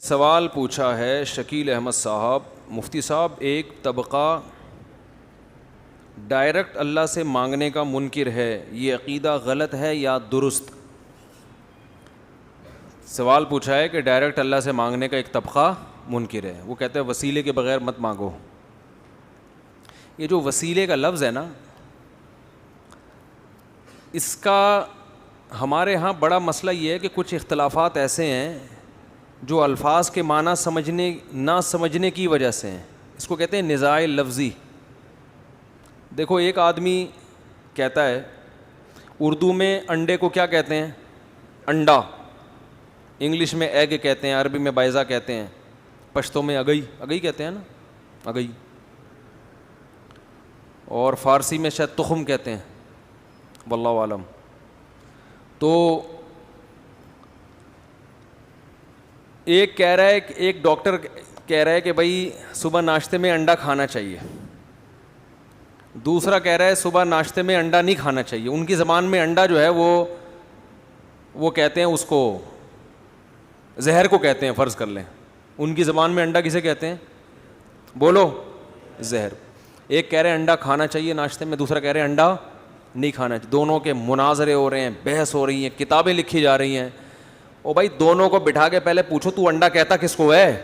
سوال پوچھا ہے شکیل احمد صاحب، مفتی صاحب ایک طبقہ ڈائریکٹ اللہ سے مانگنے کا منکر ہے، یہ عقیدہ غلط ہے یا درست؟ سوال پوچھا ہے کہ ڈائریکٹ اللہ سے مانگنے کا ایک طبقہ منکر ہے، وہ کہتے ہیں وسیلے کے بغیر مت مانگو۔ یہ جو وسیلے کا لفظ ہے نا، اس کا ہمارے ہاں بڑا مسئلہ یہ ہے کہ کچھ اختلافات ایسے ہیں جو الفاظ کے معنی نہ سمجھنے کی وجہ سے ہیں، اس کو کہتے ہیں نزاع لفظی۔ دیکھو ایک آدمی کہتا ہے اردو میں انڈے کو کیا کہتے ہیں؟ انڈا، انگلش میں ایگ کہتے ہیں، عربی میں بیضہ کہتے ہیں، پشتو میں اگئی کہتے ہیں نا، اگئی، اور فارسی میں شاید تخم کہتے ہیں، واللہ عالم۔ تو ایک کہہ رہا ہے، ایک ڈاکٹر کہہ رہا ہے کہ بھائی صبح ناشتے میں انڈا کھانا چاہیے، دوسرا کہہ رہا ہے صبح ناشتے میں انڈا نہیں کھانا چاہیے۔ ان کی زبان میں انڈا جو ہے وہ کہتے ہیں اس کو زہر کو کہتے ہیں، فرض کر لیں ان کی زبان میں انڈا کسے کہتے ہیں؟ بولو، زہر۔ ایک کہہ رہے ہیں انڈا کھانا چاہیے ناشتے میں، دوسرا کہہ رہے ہیں انڈا نہیں کھانا چاہیے۔ دونوں کے مناظرے ہو رہے ہیں، بحث ہو رہی ہیں، کتابیں لکھی جا رہی ہیں۔ او بھائی دونوں کو بٹھا کے پہلے پوچھو تو انڈا کہتا کس کو ہے؟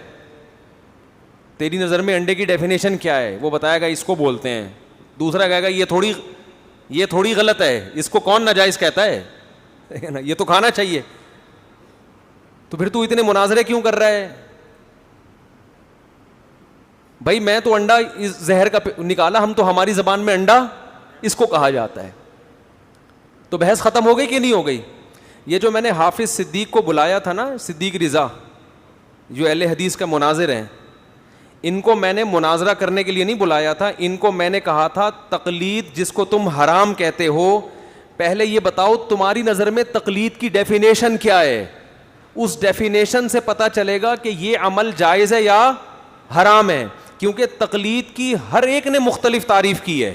تیری نظر میں انڈے کی ڈیفینیشن کیا ہے؟ وہ بتائے گا اس کو بولتے ہیں، دوسرا کہے گا یہ تھوڑی غلط ہے، اس کو کون ناجائز کہتا ہے؟ یہ تو کھانا چاہیے۔ تو پھر تو اتنے مناظرے کیوں کر رہا ہے؟ بھائی میں تو انڈا اس زہر کا نکالا، ہم تو ہماری زبان میں انڈا اس کو کہا جاتا ہے۔ تو بحث ختم ہو گئی کہ نہیں ہو گئی؟ یہ جو میں نے حافظ صدیق کو بلایا تھا نا، صدیق رضا جو اہل حدیث کا مناظر ہیں، ان کو میں نے مناظرہ کرنے کے لیے نہیں بلایا تھا، ان کو میں نے کہا تھا تقلید جس کو تم حرام کہتے ہو، پہلے یہ بتاؤ تمہاری نظر میں تقلید کی ڈیفینیشن کیا ہے؟ اس ڈیفینیشن سے پتہ چلے گا کہ یہ عمل جائز ہے یا حرام ہے، کیونکہ تقلید کی ہر ایک نے مختلف تعریف کی ہے۔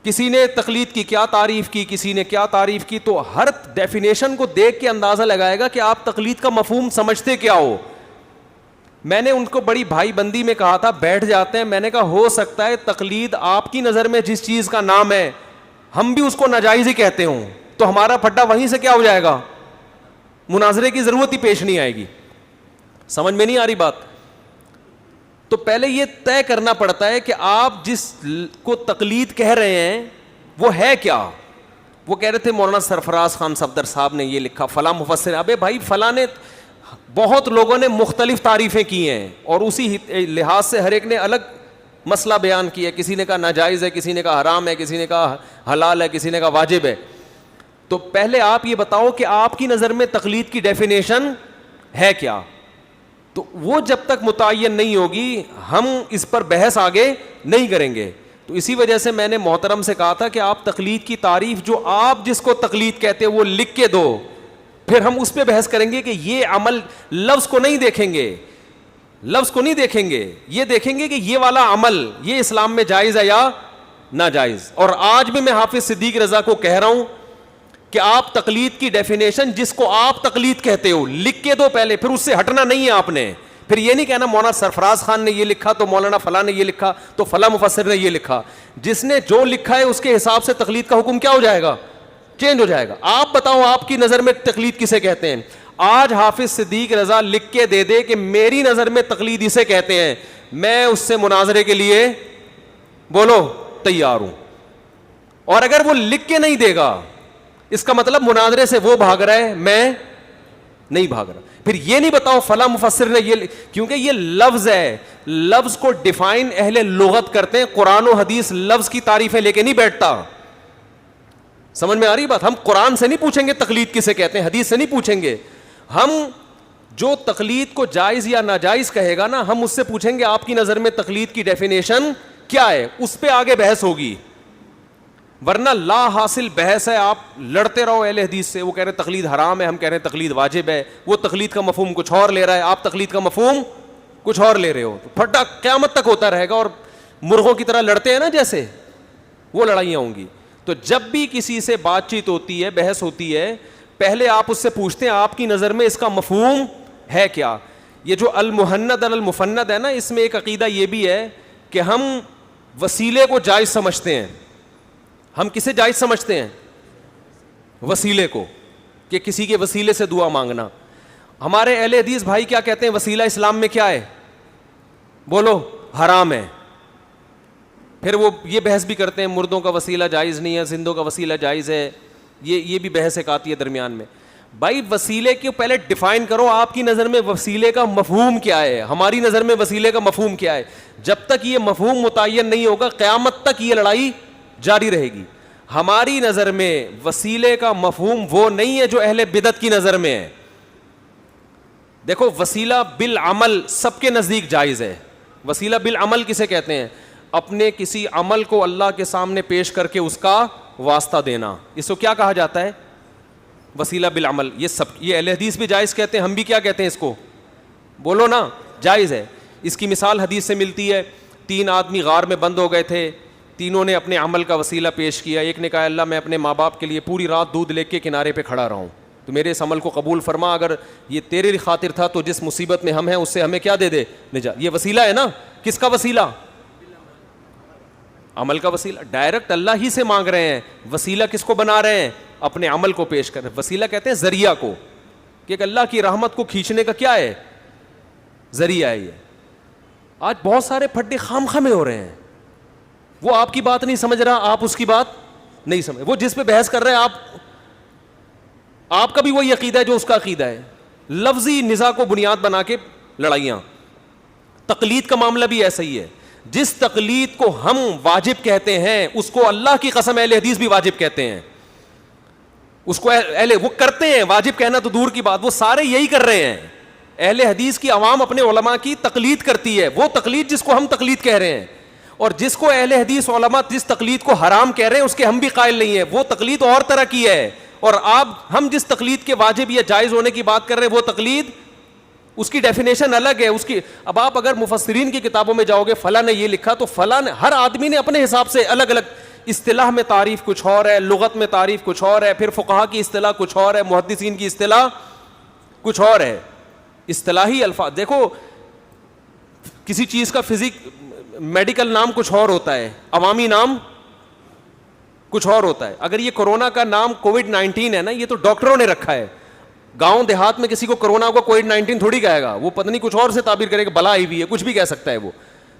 کسی نے تقلید کی کیا تعریف کی، کسی نے کیا تعریف کی، تو ہر ڈیفینیشن کو دیکھ کے اندازہ لگائے گا کہ آپ تقلید کا مفہوم سمجھتے کیا ہو۔ میں نے ان کو بڑی بھائی بندی میں کہا تھا بیٹھ جاتے ہیں، میں نے کہا ہو سکتا ہے تقلید آپ کی نظر میں جس چیز کا نام ہے ہم بھی اس کو ناجائز ہی کہتے ہوں، تو ہمارا پھڈا وہیں سے کیا ہو جائے گا، مناظرے کی ضرورت ہی پیش نہیں آئے گی۔ سمجھ میں نہیں آ رہی بات؟ تو پہلے یہ طے کرنا پڑتا ہے کہ آپ جس کو تقلید کہہ رہے ہیں وہ ہے کیا۔ وہ کہہ رہے تھے مولانا سرفراز خان صفدر صاحب نے یہ لکھا، فلاں مفسر۔ ابے بھائی فلاں نے، بہت لوگوں نے مختلف تعریفیں کی ہیں اور اسی لحاظ سے ہر ایک نے الگ مسئلہ بیان کیا ہے، کسی نے کہا ناجائز ہے، کسی نے کہا حرام ہے، کسی نے کہا حلال ہے، کسی نے کہا واجب ہے۔ تو پہلے آپ یہ بتاؤ کہ آپ کی نظر میں تقلید کی ڈیفینیشن ہے کیا؟ تو وہ جب تک متعین نہیں ہوگی ہم اس پر بحث آگے نہیں کریں گے۔ تو اسی وجہ سے میں نے محترم سے کہا تھا کہ آپ تقلید کی تعریف جو آپ جس کو تقلید کہتے ہیں وہ لکھ کے دو، پھر ہم اس پہ بحث کریں گے کہ یہ عمل، لفظ کو نہیں دیکھیں گے، لفظ کو نہیں دیکھیں گے، یہ دیکھیں گے کہ یہ والا عمل یہ اسلام میں جائز ہے یا ناجائز۔ اور آج بھی میں حافظ صدیق رضا کو کہہ رہا ہوں کہ آپ تقلید کی ڈیفینیشن جس کو آپ تقلید کہتے ہو لکھ کے دو پہلے، پھر اس سے ہٹنا نہیں ہے آپ نے۔ پھر یہ نہیں کہنا مولانا سرفراز خان نے یہ لکھا تو مولانا فلاں نے یہ لکھا تو فلاں مفسر نے یہ لکھا۔ جس نے جو لکھا ہے اس کے حساب سے تقلید کا حکم کیا ہو جائے گا؟ چینج ہو جائے گا۔ آپ بتاؤ آپ کی نظر میں تقلید کسے کہتے ہیں؟ آج حافظ صدیق رضا لکھ کے دے دے کہ میری نظر میں تقلید اسے کہتے ہیں، میں اس سے مناظرے کے لیے بولو تیار ہوں۔ اور اگر وہ لکھ کے نہیں دے گا اس کا مطلب مناظرے سے وہ بھاگ رہا ہے، میں نہیں بھاگ رہا۔ پھر یہ نہیں بتاؤ فلاں مفسر نے یہ، کیونکہ یہ لفظ ہے، لفظ کو ڈیفائن اہل لغت کرتے ہیں، قرآن و حدیث لفظ کی تعریفیں لے کے نہیں بیٹھتا۔ سمجھ میں آ رہی بات؟ ہم قرآن سے نہیں پوچھیں گے تقلید کسے کہتے ہیں، حدیث سے نہیں پوچھیں گے، ہم جو تقلید کو جائز یا ناجائز کہے گا نا ہم اس سے پوچھیں گے آپ کی نظر میں تقلید کی ڈیفینیشن کیا ہے، اس پہ آگے بحث ہوگی۔ ورنہ لا حاصل بحث ہے، آپ لڑتے رہو اہل حدیث سے، وہ کہہ رہے تقلید حرام ہے، ہم کہہ رہے ہیں تقلید واجب ہے، وہ تقلید کا مفہوم کچھ اور لے رہا ہے، آپ تقلید کا مفہوم کچھ اور لے رہے ہو، تو پھٹا قیامت تک ہوتا رہے گا، اور مرغوں کی طرح لڑتے ہیں نا جیسے، وہ لڑائیاں ہوں گی۔ تو جب بھی کسی سے بات چیت ہوتی ہے، بحث ہوتی ہے، پہلے آپ اس سے پوچھتے ہیں آپ کی نظر میں اس کا مفہوم ہے کیا. یہ جو المہند المفند ہے نا, اس میں ایک عقیدہ یہ بھی ہے کہ ہم وسیلے کو جائز سمجھتے ہیں. ہم کسے جائز سمجھتے ہیں؟ وسیلے کو, کہ کسی کے وسیلے سے دعا مانگنا. ہمارے اہل حدیث بھائی کیا کہتے ہیں؟ وسیلہ اسلام میں کیا ہے؟ بولو, حرام ہے. پھر وہ یہ بحث بھی کرتے ہیں مردوں کا وسیلہ جائز نہیں ہے, زندوں کا وسیلہ جائز ہے. یہ بھی بحث ایک آتی ہے درمیان میں. بھائی وسیلے کے پہلے ڈیفائن کرو, آپ کی نظر میں وسیلے کا مفہوم کیا ہے, ہماری نظر میں وسیلے کا مفہوم کیا ہے. جب تک یہ مفہوم متعین نہیں ہوگا قیامت تک یہ لڑائی جاری رہے گی. ہماری نظر میں وسیلے کا مفہوم وہ نہیں ہے جو اہل بدعت کی نظر میں ہے. دیکھو وسیلہ بالعمل سب کے نزدیک جائز ہے. وسیلہ بالعمل کسے کہتے ہیں؟ اپنے کسی عمل کو اللہ کے سامنے پیش کر کے اس کا واسطہ دینا, اس کو کیا کہا جاتا ہے؟ وسیلہ بالعمل. یہ اہل حدیث بھی جائز کہتے ہیں, ہم بھی کیا کہتے ہیں اس کو؟ بولو نا, جائز ہے. اس کی مثال حدیث سے ملتی ہے. 3 آدمی غار میں بند ہو گئے تھے, تینوں نے اپنے عمل کا وسیلہ پیش کیا. ایک نے کہا اللہ میں اپنے ماں باپ کے لیے پوری رات دودھ لے کے کنارے پہ کھڑا رہا ہوں, تو میرے اس عمل کو قبول فرما, اگر یہ تیرے خاطر تھا تو جس مصیبت میں ہم ہیں اس سے ہمیں کیا دے دے, نجات. یہ وسیلہ ہے نا. کس کا وسیلہ؟ عمل کا وسیلہ. ڈائریکٹ اللہ ہی سے مانگ رہے ہیں. وسیلہ کس کو بنا رہے ہیں؟ اپنے عمل کو پیش کر. وسیلہ کہتے ہیں ذریعہ کو, کہ اللہ کی رحمت کو کھینچنے کا کیا ہے؟ ذریعہ ہے. یہ آج بہت سارے پھڈے خام خامے ہو رہے ہیں. وہ آپ کی بات نہیں سمجھ رہا, آپ اس کی بات نہیں سمجھ. وہ جس پہ بحث کر رہے ہیں آپ کا بھی وہی عقیدہ ہے جو اس کا عقیدہ ہے. لفظی نزاع کو بنیاد بنا کے لڑائیاں. تقلید کا معاملہ بھی ایسا ہی ہے. جس تقلید کو ہم واجب کہتے ہیں اس کو اللہ کی قسم اہل حدیث بھی واجب کہتے ہیں. اس کو وہ کرتے ہیں. واجب کہنا تو دور کی بات, وہ سارے یہی کر رہے ہیں. اہل حدیث کی عوام اپنے علماء کی تقلید کرتی ہے, وہ تقلید جس کو ہم تقلید کہہ رہے ہیں. اور جس کو اہل حدیث علماء جس تقلید کو حرام کہہ رہے ہیں اس کے ہم بھی قائل نہیں ہیں. وہ تقلید اور طرح کی ہے. اور ہم جس تقلید کے واجب یا جائز ہونے کی بات کر رہے ہیں وہ تقلید, اس کی ڈیفینیشن الگ ہے. اس کی اب آپ اگر مفسرین کی کتابوں میں جاؤ گے, فلاں نے یہ لکھا, تو فلاں نے, ہر آدمی نے اپنے حساب سے الگ الگ اصطلاح میں تعریف کچھ اور ہے, لغت میں تعریف کچھ اور ہے, پھر فقہا کی اصطلاح کچھ اور ہے, محدثین کی اصطلاح کچھ اور ہے. اصطلاحی الفاظ دیکھو, کسی چیز کا میڈیکل نام کچھ اور ہوتا ہے, عوامی نام کچھ اور ہوتا ہے. اگر یہ کورونا کا نام کووڈ-19 ہے نا, یہ تو ڈاکٹروں نے رکھا ہے. گاؤں دیہات میں کسی کو کورونا کو کووڈ-19 تھوڑی کہے گا, وہ پتہ نہیں کچھ اور سے تعبیر کرے گا, بلا آئی ہوئی ہے, کچھ بھی کہہ سکتا ہے وہ.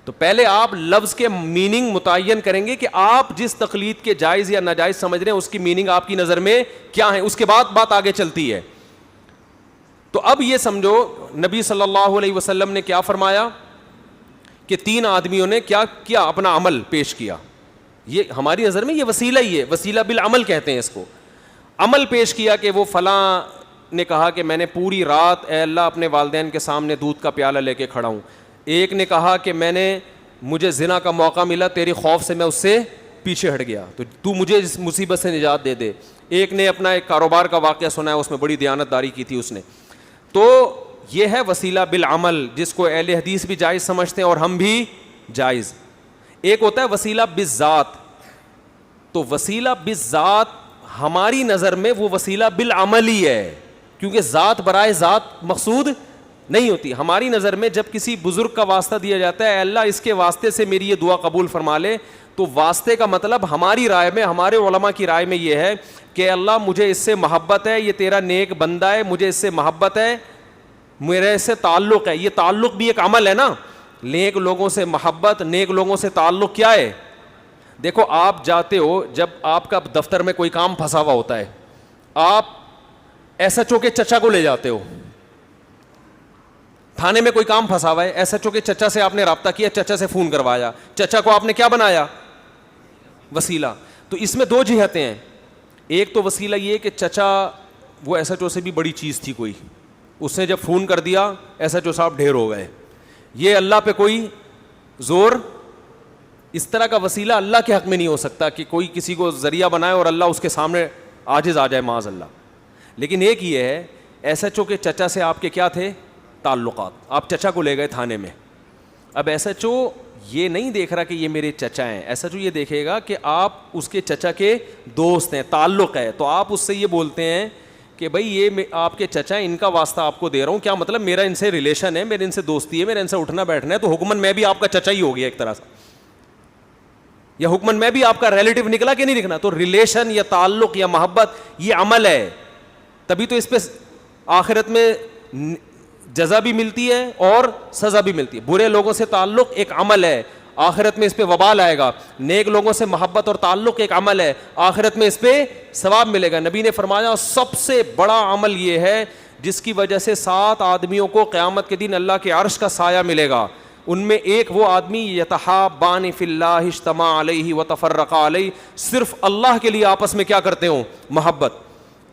تو پہلے آپ لفظ کے میننگ متعین کریں گے کہ آپ جس تقلید کے جائز یا ناجائز سمجھ رہے ہیں اس کی میننگ آپ کی نظر میں کیا ہے, اس کے بعد بات آگے چلتی ہے. تو اب یہ سمجھو نبی صلی اللہ علیہ وسلم نے کیا فرمایا کہ 3 آدمیوں نے کیا کیا, اپنا عمل پیش کیا. یہ ہماری نظر میں یہ وسیلہ ہی ہے, وسیلہ بالعمل کہتے ہیں اس کو. عمل پیش کیا کہ وہ فلاں نے کہا کہ میں نے پوری رات اے اللہ اپنے والدین کے سامنے دودھ کا پیالہ لے کے کھڑا ہوں. ایک نے کہا کہ مجھے زنا کا موقع ملا, تیری خوف سے میں اس سے پیچھے ہٹ گیا, تو مجھے اس مصیبت سے نجات دے دے. ایک نے اپنا ایک کاروبار کا واقعہ سنا ہے, اس میں بڑی دیانت داری کی تھی اس نے. تو یہ ہے وسیلہ بالعمل, جس کو اہل حدیث بھی جائز سمجھتے ہیں اور ہم بھی جائز. ایک ہوتا ہے وسیلہ بالذات. تو وسیلہ بالذات ہماری نظر میں وہ وسیلہ بالعمل ہی ہے, کیونکہ ذات برائے ذات مقصود نہیں ہوتی. ہماری نظر میں جب کسی بزرگ کا واسطہ دیا جاتا ہے, اللہ اس کے واسطے سے میری یہ دعا قبول فرما لے, تو واسطے کا مطلب ہماری رائے میں, ہمارے علماء کی رائے میں یہ ہے کہ اللہ مجھے اس سے محبت ہے, یہ تیرا نیک بندہ ہے, مجھے اس سے محبت ہے, میرے اس سے تعلق ہے. یہ تعلق بھی ایک عمل ہے نا. نیک لوگوں سے محبت, نیک لوگوں سے تعلق کیا ہے؟ دیکھو آپ جاتے ہو, جب آپ کا دفتر میں کوئی کام پھنسا ہوا ہوتا ہے, آپ ایس ایچ او کے چچا کو لے جاتے ہو. تھانے میں کوئی کام پھنسا ہوا ہے, ایس ایچ او کے چچا سے آپ نے رابطہ کیا, چچا سے فون کروایا, چچا کو آپ نے کیا بنایا؟ وسیلہ. تو اس میں 2 جہتیں ہیں. ایک تو وسیلہ یہ کہ چچا وہ ایس ایچ او سے بھی بڑی چیز تھی کوئی, اس نے جب فون کر دیا ایس ایچ او صاحب ڈھیر ہو گئے. یہ اللہ پہ کوئی زور, اس طرح کا وسیلہ اللہ کے حق میں نہیں ہو سکتا کہ کوئی کسی کو ذریعہ بنائے اور اللہ اس کے سامنے عاجز آ جائے معاذ اللہ. لیکن ایک یہ ہے, ایس ایچ او کے چچا سے آپ کے کیا تھے تعلقات, آپ چچا کو لے گئے تھانے میں. اب ایس ایچ او یہ نہیں دیکھ رہا کہ یہ میرے چچا ہیں, ایس ایچ او یہ دیکھے گا کہ آپ اس کے چچا کے دوست ہیں, تعلق ہے. تو آپ اس سے یہ بولتے ہیں کہ کہ بھائی یہ آپ کے چچا ہیں، ان کا واسطہ آپ کو دے رہا ہوں، کیا مطلب میرا ان سے ریلیشن ہے، میرے ان سے دوستی ہے، میرے ان سے اٹھنا بیٹھنا ہے، تو حکمن میں بھی آپ کا چچا ہی ہو گیا ایک طرح سے، یا حکمن میں بھی آپ کا ریلیٹو نکلا کہ نہیں نکلا. تو ریلیشن یا تعلق یا محبت یہ عمل ہے، تبھی تو اس پہ آخرت میں جزا بھی ملتی ہے اور سزا بھی ملتی ہے. برے لوگوں سے تعلق ایک عمل ہے، آخرت میں اس پہ وبال آئے گا. نیک لوگوں سے محبت اور تعلق ایک عمل ہے، آخرت میں اس پہ ثواب ملے گا. نبی نے فرمایا سب سے بڑا عمل یہ ہے جس کی وجہ سے 7 آدمیوں کو قیامت کے دن اللہ کے عرش کا سایہ ملے گا. ان میں ایک وہ آدمی یتحابان فی اللہ اجتمع علیہ وتفرقا علیہ، صرف اللہ کے لیے آپس میں کیا کرتے ہوں؟ محبت.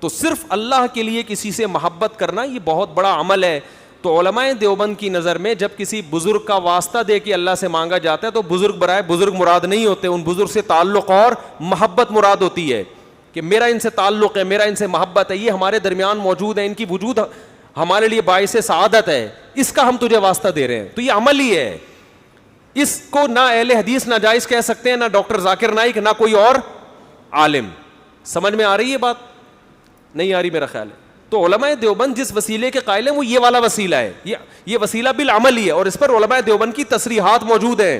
تو صرف اللہ کے لیے کسی سے محبت کرنا یہ بہت بڑا عمل ہے. تو علماء دیوبند کی نظر میں جب کسی بزرگ کا واسطہ دے کے اللہ سے مانگا جاتا ہے تو بزرگ برائے بزرگ مراد نہیں ہوتے، ان بزرگ سے تعلق اور محبت مراد ہوتی ہے کہ میرا ان سے تعلق ہے، میرا ان سے محبت ہے، یہ ہمارے درمیان موجود ہے، ان کی وجود ہمارے لیے باعث سعادت ہے، اس کا ہم تجھے واسطہ دے رہے ہیں. تو یہ عمل ہی ہے. اس کو نہ اہل حدیث ناجائز کہہ سکتے ہیں، نہ ڈاکٹر ذاکر نائک، نہ کوئی اور عالم. سمجھ میں آ رہی ہے بات؟ نہیں آ رہی میرا خیال ہے. تو علماء دیوبند جس وسیلے کے قائل ہیں وہ یہ والا وسیلہ ہے، یہ وسیلہ بالعمل ہی ہے، اور اس پر علماء دیوبند کی تصریحات موجود ہیں،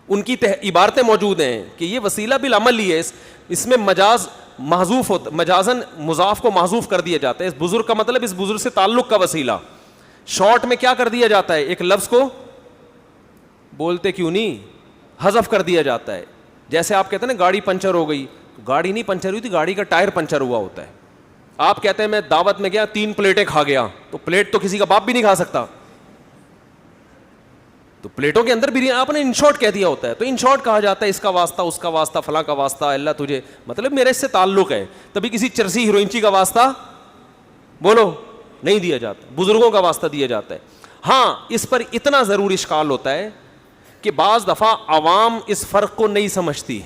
ان کی عبارتیں موجود ہیں کہ یہ وسیلہ بالعمل ہی ہے. اس میں مجاز محذوف ہوتا، مجازن مضاف کو محذوف کر دیا جاتا ہے. اس بزرگ کا مطلب اس بزرگ سے تعلق کا وسیلہ. شارٹ میں کیا کر دیا جاتا ہے؟ ایک لفظ کو بولتے کیوں نہیں حذف کر دیا جاتا ہے. جیسے آپ کہتے ہیں نا گاڑی پنچر ہو گئی، گاڑی نہیں پنچر ہوئی تھی، گاڑی کا ٹائر پنچر ہوا ہوتا ہے. آپ کہتے ہیں میں دعوت میں گیا 3 پلیٹیں کھا گیا، تو پلیٹ تو کسی کا باپ بھی نہیں کھا سکتا، تو پلیٹوں کے اندر بھی آپ نے ان شارٹ کہہ دیا ہوتا ہے. تو ان شارٹ کہا جاتا ہے اس کا واسطہ، اس کا واسطہ، فلاں کا واسطہ، اللہ تجھے مطلب میرے اس سے تعلق ہے. تبھی کسی چرسی ہیروئنچی کا واسطہ بولو نہیں دیا جاتا، بزرگوں کا واسطہ دیا جاتا ہے. ہاں اس پر اتنا ضرور اشکال ہوتا ہے کہ بعض دفعہ عوام اس فرق کو نہیں سمجھتی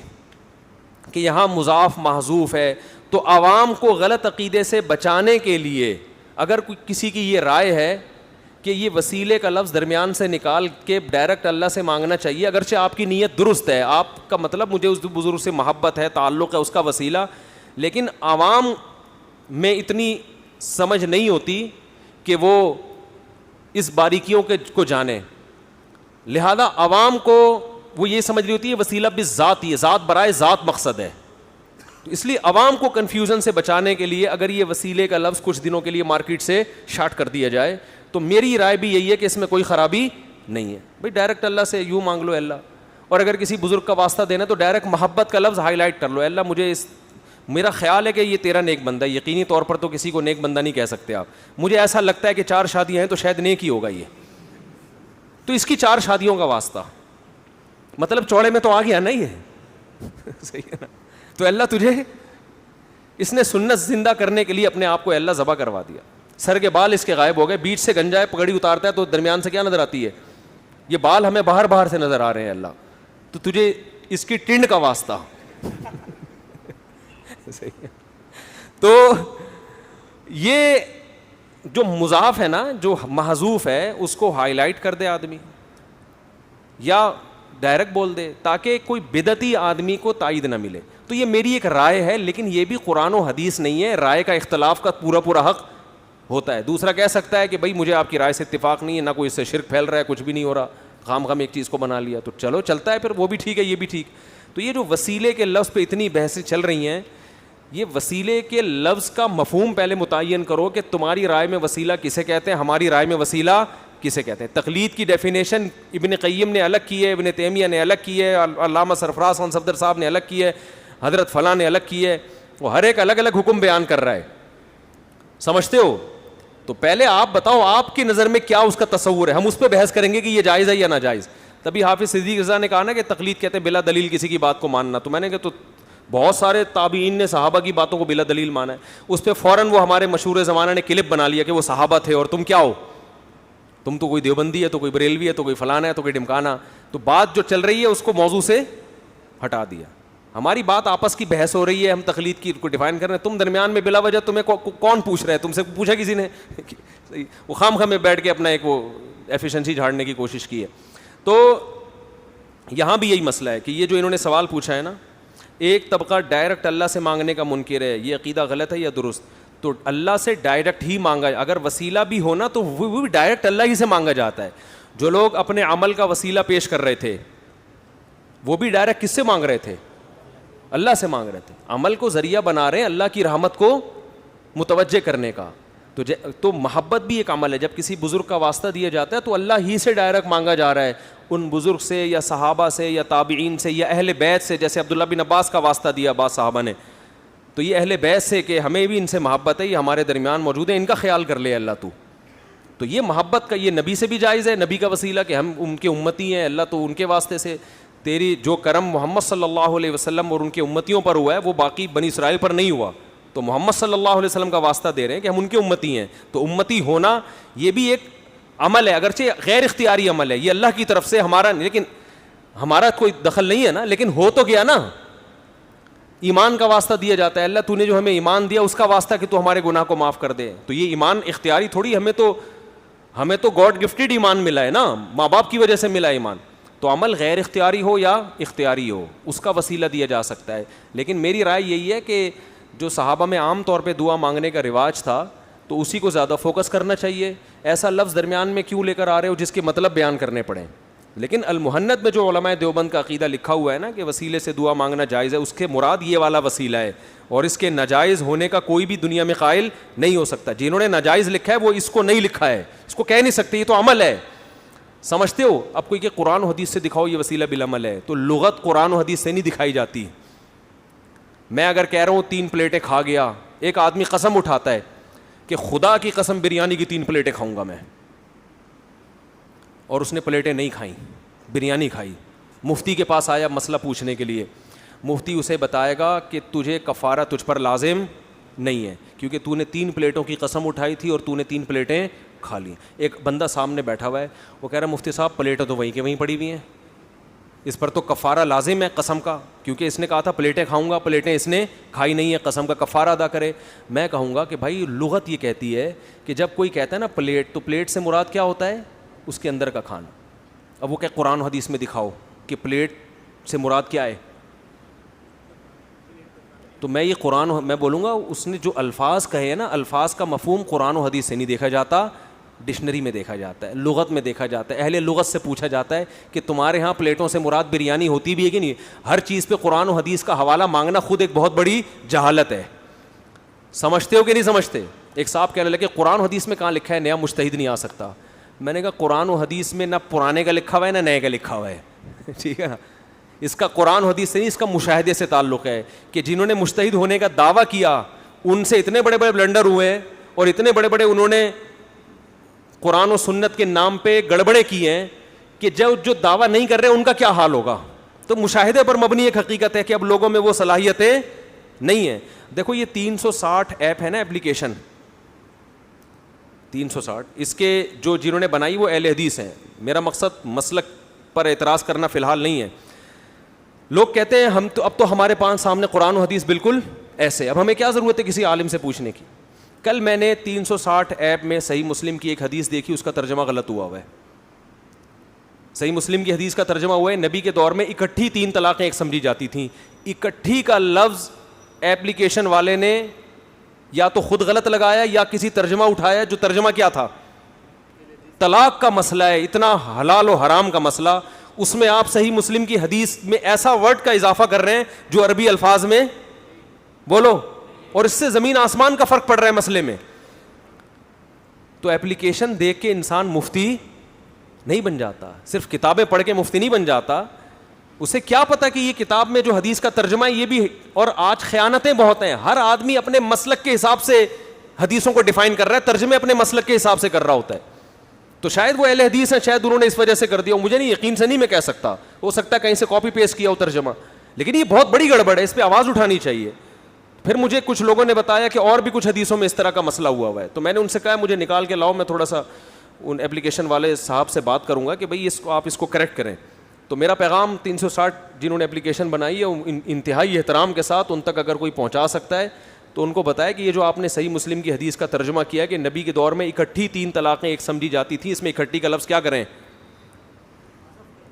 کہ یہاں مضاف محذوف ہے. تو عوام کو غلط عقیدے سے بچانے کے لیے اگر کسی کی یہ رائے ہے کہ یہ وسیلے کا لفظ درمیان سے نکال کے ڈائریکٹ اللہ سے مانگنا چاہیے، اگرچہ آپ کی نیت درست ہے، آپ کا مطلب مجھے اس بزرگ سے محبت ہے، تعلق ہے، اس کا وسیلہ، لیکن عوام میں اتنی سمجھ نہیں ہوتی کہ وہ اس باریکیوں کو جانے. لہذا عوام کو وہ یہ سمجھ رہی ہوتی ہے وسیلہ بالذات، یہ ذات برائے ذات مقصد ہے. تو اس لیے عوام کو کنفیوژن سے بچانے کے لیے اگر یہ وسیلے کا لفظ کچھ دنوں کے لیے مارکیٹ سے شارٹ کر دیا جائے تو میری رائے بھی یہی ہے کہ اس میں کوئی خرابی نہیں ہے. بھائی ڈائریکٹ اللہ سے یوں مانگ لو اللہ، اور اگر کسی بزرگ کا واسطہ دینا تو ڈائریکٹ محبت کا لفظ ہائی لائٹ کر لو، اللہ مجھے میرا خیال ہے کہ یہ تیرا نیک بندہ ہے. یقینی طور پر تو کسی کو نیک بندہ نہیں کہہ سکتے آپ، مجھے ایسا لگتا ہے کہ 4 شادیاں ہیں تو شاید نیک ہی ہوگا یہ، تو اس کی 4 شادیوں کا واسطہ، مطلب چوڑے میں تو آ گیا نہیں ہے صحیح ہے نا. تو اللہ تجھے اس نے سنت زندہ کرنے کے لیے اپنے آپ کو اللہ ذبح کروا دیا. سر کے بال اس کے غائب ہو گئے، بیچ سے گنجا ہے، پگڑی اتارتا ہے تو درمیان سے کیا نظر آتی ہے؟ یہ بال ہمیں باہر سے نظر آ رہے ہیں اللہ، تو تجھے اس کی ٹنڈ کا واسطہ تو یہ جو مضاف ہے نا، جو محذوف ہے، اس کو ہائی لائٹ کر دے آدمی یا ڈائریکٹ بول دے تاکہ کوئی بدعتی آدمی کو تائید نہ ملے. تو یہ میری ایک رائے ہے، لیکن یہ بھی قرآن و حدیث نہیں ہے. رائے کا اختلاف کا پورا حق ہوتا ہے. دوسرا کہہ سکتا ہے کہ بھائی مجھے آپ کی رائے سے اتفاق نہیں ہے، نہ کوئی اس سے شرک پھیل رہا ہے، کچھ بھی نہیں ہو رہا، خام ایک چیز کو بنا لیا، تو چلو چلتا ہے پھر، وہ بھی ٹھیک ہے، یہ بھی ٹھیک. تو یہ جو وسیلے کے لفظ پہ اتنی بحثیں چل رہی ہیں، یہ وسیلے کے لفظ کا مفہوم پہلے متعین کرو کہ تمہاری رائے میں وسیلہ کسے کہتے ہیں، ہماری رائے میں وسیلہ کسے کہتے ہیں. تقلید کی ڈیفینیشن ابن قیم نے الگ کی ہے، ابن تیمیہ نے الگ کی ہے، علامہ سرفراز خان صفدر صاحب نے الگ کی ہے، حضرت فلاں نے الگ کی ہے. وہ ہر ایک الگ الگ حکم بیان کر رہا ہے، سمجھتے ہو؟ تو پہلے آپ بتاؤ آپ کی نظر میں کیا اس کا تصور ہے، ہم اس پہ بحث کریں گے کہ یہ جائز ہے یا ناجائز. تبھی حافظ صدیق رضا نے کہا نا کہ تقلید کہتے ہیں بلا دلیل کسی کی بات کو ماننا. تو میں نے کہا تو بہت سارے تابعین نے صحابہ کی باتوں کو بلا دلیل مانا ہے. اس پہ فوراً وہ ہمارے مشہور زمانہ نے کلپ بنا لیا کہ وہ صحابہ تھے اور تم کیا ہو، تم تو کوئی دیوبندی ہے، تو کوئی بریلوی ہے، تو کوئی فلانا ہے، تو کوئی ڈمکانا. تو بات جو چل رہی ہے اس کو موضوع سے ہٹا دیا. ہماری بات آپس کی بحث ہو رہی ہے، ہم تقلید کی کو ڈیفائن کر رہے ہیں، تم درمیان میں بلا وجہ تمہیں کون پوچھ رہا ہے؟ تم سے پوچھا کسی نے؟ وہ خام میں بیٹھ کے اپنا ایک وہ ایفیشنسی جھاڑنے کی کوشش کی ہے. تو یہاں بھی یہی مسئلہ ہے کہ یہ جو انہوں نے سوال پوچھا ہے نا، ایک طبقہ ڈائریکٹ اللہ سے مانگنے کا منکر ہے، یہ عقیدہ غلط ہے یا درست؟ تو اللہ سے ڈائریکٹ ہی مانگا, اگر وسیلہ بھی ہونا تو وہ بھی ڈائریکٹ اللہ ہی سے مانگا جاتا ہے. جو لوگ اپنے عمل کا وسیلہ پیش کر رہے تھے وہ بھی ڈائریکٹ کس سے مانگ رہے تھے؟ اللہ سے مانگ رہے تھے. عمل کو ذریعہ بنا رہے ہیں اللہ کی رحمت کو متوجہ کرنے کا. تو محبت بھی ایک عمل ہے. جب کسی بزرگ کا واسطہ دیا جاتا ہے تو اللہ ہی سے ڈائریکٹ مانگا جا رہا ہے, ان بزرگ سے یا صحابہ سے یا تابعین سے یا اہل بیت سے. جیسے عبداللہ بن عباس کا واسطہ دیا بعض صحابہ نے, تو یہ اہل بیت سے کہ ہمیں بھی ان سے محبت ہے, یہ ہمارے درمیان موجود ہے, ان کا خیال کر لے اللہ تو یہ محبت کا, یہ نبی سے بھی جائز ہے, نبی کا وسیلہ کہ ہم ان کے امتی ہیں, اللہ تو ان کے واسطے سے. تیری جو کرم محمد صلی اللہ علیہ وسلم اور ان کے امتیوں پر ہوا ہے وہ باقی بنی اسرائیل پر نہیں ہوا, تو محمد صلی اللہ علیہ وسلم کا واسطہ دے رہے ہیں کہ ہم ان کے امتی ہیں. تو امتی ہونا یہ بھی ایک عمل ہے, اگرچہ غیر اختیاری عمل ہے, یہ اللہ کی طرف سے ہمارا, لیکن ہمارا کوئی دخل نہیں ہے نا, لیکن ہو تو گیا نا. ایمان کا واسطہ دیا جاتا ہے, اللہ تو نے جو ہمیں ایمان دیا اس کا واسطہ کہ تو ہمارے گناہ کو معاف کر دے. تو یہ ایمان اختیاری تھوڑی, ہمیں تو گاڈ گفٹڈ ایمان ملا ہے نا, ماں باپ کی وجہ سے ملا ایمان. تو عمل غیر اختیاری ہو یا اختیاری ہو اس کا وسیلہ دیا جا سکتا ہے. لیکن میری رائے یہی ہے کہ جو صحابہ میں عام طور پہ دعا مانگنے کا رواج تھا تو اسی کو زیادہ فوکس کرنا چاہیے. ایسا لفظ درمیان میں کیوں لے کر آ رہے ہو جس کے مطلب بیان کرنے پڑیں. لیکن المحنت میں جو علماء دیوبند کا عقیدہ لکھا ہوا ہے نا کہ وسیلے سے دعا مانگنا جائز ہے, اس کے مراد یہ والا وسیلہ ہے, اور اس کے ناجائز ہونے کا کوئی بھی دنیا میں قائل نہیں ہو سکتا. جنہوں نے ناجائز لکھا ہے وہ اس کو نہیں لکھا ہے, اس کو کہہ نہیں سکتے, یہ تو عمل ہے. سمجھتے ہو؟ اب کوئی کہ قرآن و حدیث سے دکھاؤ یہ وسیلہ بالعمل ہے, تو لغت قرآن و حدیث سے نہیں دکھائی جاتی. میں اگر کہہ رہا ہوں 3 پلیٹیں کھا گیا, ایک آدمی قسم اٹھاتا ہے کہ خدا کی قسم بریانی کی 3 پلیٹیں کھاؤں گا میں, اور اس نے پلیٹیں نہیں کھائیں, بریانی کھائی. مفتی کے پاس آیا مسئلہ پوچھنے کے لیے, مفتی اسے بتائے گا کہ تجھے کفارہ تجھ پر لازم نہیں ہے کیونکہ تو نے 3 پلیٹوں کی قسم اٹھائی تھی اور تو نے 3 پلیٹیں کھا لی. ایک بندہ سامنے بیٹھا ہوا ہے, وہ کہہ رہا ہے مفتی صاحب پلیٹیں تو وہیں کے وہیں پڑی ہوئی ہیں, اس پر تو کفارہ لازم ہے قسم کا, کیونکہ اس نے کہا تھا پلیٹیں کھاؤں گا, پلیٹیں اس نے کھائی نہیں ہے, قسم کا کفارہ ادا کرے. میں کہوں گا کہ بھائی لغت یہ کہتی ہے کہ جب کوئی کہتا ہے نا پلیٹ, تو پلیٹ سے مراد کیا ہوتا ہے؟ اس کے اندر کا کھانا. اب وہ کہ قرآن و حدیث میں دکھاؤ کہ پلیٹ سے مراد کیا ہے, تو میں یہ میں بولوں گا اس نے جو الفاظ کہے ہیں نا, الفاظ کا مفہوم قرآن و حدیث سے نہیں دیکھا جاتا, ڈکشنری میں دیکھا جاتا ہے, لغت میں دیکھا جاتا ہے, اہل لغت سے پوچھا جاتا ہے کہ تمہارے ہاں پلیٹوں سے مراد بریانی ہوتی بھی ہے کہ نہیں. ہر چیز پہ قرآن و حدیث کا حوالہ مانگنا خود ایک بہت بڑی جہالت ہے. سمجھتے ہو کہ نہیں سمجھتے؟ ایک صاحب کہنے لگے قرآن و حدیث میں کہاں لکھا ہے نیا مجتہد نہیں آ سکتا. میں نے کہا قرآن و حدیث میں نہ پرانے کا لکھا ہوا ہے نہ نئے کا لکھا ہوا ہے, ٹھیک ہے نا. اس کا قرآن و حدیث سے نہیں, اس کا مشاہدے سے تعلق ہے کہ جنہوں نے مجتہد ہونے کا دعویٰ کیا ان سے اتنے بڑے بڑے بلنڈر ہوئے ہیں, اور اتنے بڑے بڑے انہوں نے قرآن و سنت کے نام پہ گڑبڑے کیے ہیں کہ جو دعویٰ نہیں کر رہے ان کا کیا حال ہوگا. تو مشاہدے پر مبنی ایک حقیقت ہے کہ اب لوگوں میں وہ صلاحیتیں نہیں ہیں. دیکھو یہ 360 ایپ ہے نا, ایپلیکیشن 360, اس کے جو جنہوں نے بنائی وہ اہل حدیث ہیں. میرا مقصد مسلک پر اعتراض کرنا فی الحال نہیں ہے. لوگ کہتے ہیں ہم تو اب تو ہمارے پاس سامنے قرآن و حدیث بالکل ایسے, اب ہمیں کیا ضرورت ہے کسی عالم سے پوچھنے کی. کل میں نے 360 ایپ میں صحیح مسلم کی ایک حدیث دیکھی, اس کا ترجمہ غلط ہوا ہے. صحیح مسلم کی حدیث کا ترجمہ ہوا ہے نبی کے دور میں اکٹھی 3 طلاقیں ایک سمجھی جاتی تھیں. اکٹھی کا لفظ ایپلیکیشن والے نے یا تو خود غلط لگایا یا کسی ترجمہ اٹھایا جو ترجمہ کیا تھا, طلاق کا مسئلہ ہے, اتنا حلال و حرام کا مسئلہ, اس میں آپ صحیح مسلم کی حدیث میں ایسا ورڈ کا اضافہ کر رہے ہیں جو عربی الفاظ میں بولو, اور اس سے زمین آسمان کا فرق پڑ رہا ہے مسئلے میں. تو ایپلیکیشن دیکھ کے انسان مفتی نہیں بن جاتا, صرف کتابیں پڑھ کے مفتی نہیں بن جاتا. اسے کیا پتا کہ یہ کتاب میں جو حدیث کا ترجمہ ہے یہ بھی, اور آج خیانتیں بہت ہیں, ہر آدمی اپنے مسلک کے حساب سے حدیثوں کو ڈیفائن کر رہا ہے, ترجمے اپنے مسلک کے حساب سے کر رہا ہوتا ہے. تو شاید وہ اہل حدیث ہیں, شاید انہوں نے اس وجہ سے کر دیا, مجھے نہیں یقین سے نہیں میں کہہ سکتا, ہو سکتا ہے کہیں سے کاپی پیسٹ کیا ہو ترجمہ, لیکن یہ بہت بڑی گڑبڑ ہے, اس پہ آواز اٹھانی چاہیے. پھر مجھے کچھ لوگوں نے بتایا کہ اور بھی کچھ حدیثوں میں اس طرح کا مسئلہ ہوا ہے, تو میں نے ان سے کہا مجھے نکال کے لاؤ, میں تھوڑا سا ان ایپلیکیشن والے صاحب سے بات کروں گا کہ بھئی اس کو آپ اس کو کریکٹ کریں. تو میرا پیغام 360 جنہوں نے ایپلیکیشن بنائی ہے انتہائی احترام کے ساتھ ان تک اگر کوئی پہنچا سکتا ہے تو ان کو بتایا کہ یہ جو آپ نے صحیح مسلم کی حدیث کا ترجمہ کیا کہ نبی کے دور میں اکٹھی 3 طلاقیں ایک سمجھی جاتی تھی, اس میں اکٹھی کا لفظ کیا کریں,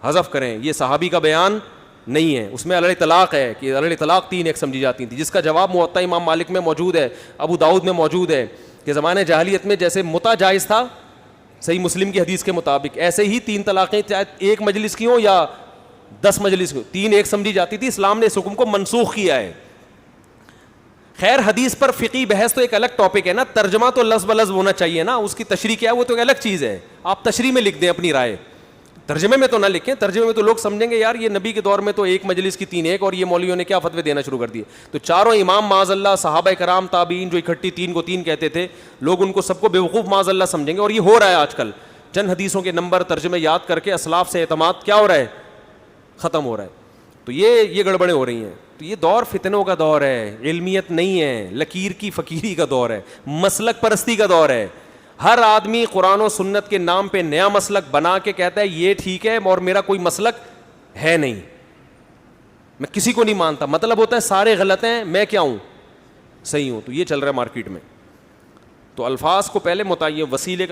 حذف کریں. یہ صحابی کا بیان نہیں ہے, اس میں علیہ طلاق ہے کہ علیہ طلاق 3 ایک سمجھی جاتی تھی, جس کا جواب موطا امام مالک میں موجود ہے, ابو داؤد میں موجود ہے کہ زمانے جاہلیت میں جیسے متع جائز تھا صحیح مسلم کی حدیث کے مطابق, ایسے ہی 3 طلاقیں چاہے ایک مجلس کی ہوں یا 10 مجلس کی, 3 ایک سمجھی جاتی تھی. اسلام نے اس حکم کو منسوخ کیا ہے. خیر حدیث پر فقہی بحث تو ایک الگ ٹاپک ہے نا, ترجمہ تو لفظ بلفظ ہونا چاہیے نا, اس کی تشریح کیا ہے وہ تو ایک الگ چیز ہے. آپ تشریح میں لکھ دیں اپنی رائے, ترجمے میں تو نہ لکھیں, ترجمے میں تو لوگ سمجھیں گے یار یہ نبی کے دور میں تو ایک مجلس کی 3 ایک, اور یہ مولویوں نے کیا فتوے دینا شروع کر دیے. تو چاروں امام معاذ اللہ, صحابہ کرام تابعین جو اکٹھی 3 کو 3 کہتے تھے, لوگ ان کو سب کو بیوقوف معاذ اللہ سمجھیں گے. اور یہ ہو رہا ہے آج کل, چند حدیثوں کے نمبر ترجمے یاد کر کے اسلاف سے اعتماد کیا ہو رہا ہے, ختم ہو رہا ہے. تو یہ گڑبڑیں ہو رہی ہیں. تو یہ دور فتنوں کا دور ہے, علمیت نہیں ہے, لکیر کی فقیری کا دور ہے, مسلک پرستی کا دور ہے. ہر آدمی قرآن و سنت کے نام پہ نیا مسلک بنا کے کہتا ہے یہ ٹھیک ہے اور میرا کوئی مسلک ہے نہیں, میں کسی کو نہیں مانتا. مطلب ہوتا ہے سارے غلط ہیں, میں کیا ہوں, صحیح ہوں. تو یہ چل رہا ہے مارکیٹ میں. تو الفاظ کو پہلے متعین وسیلے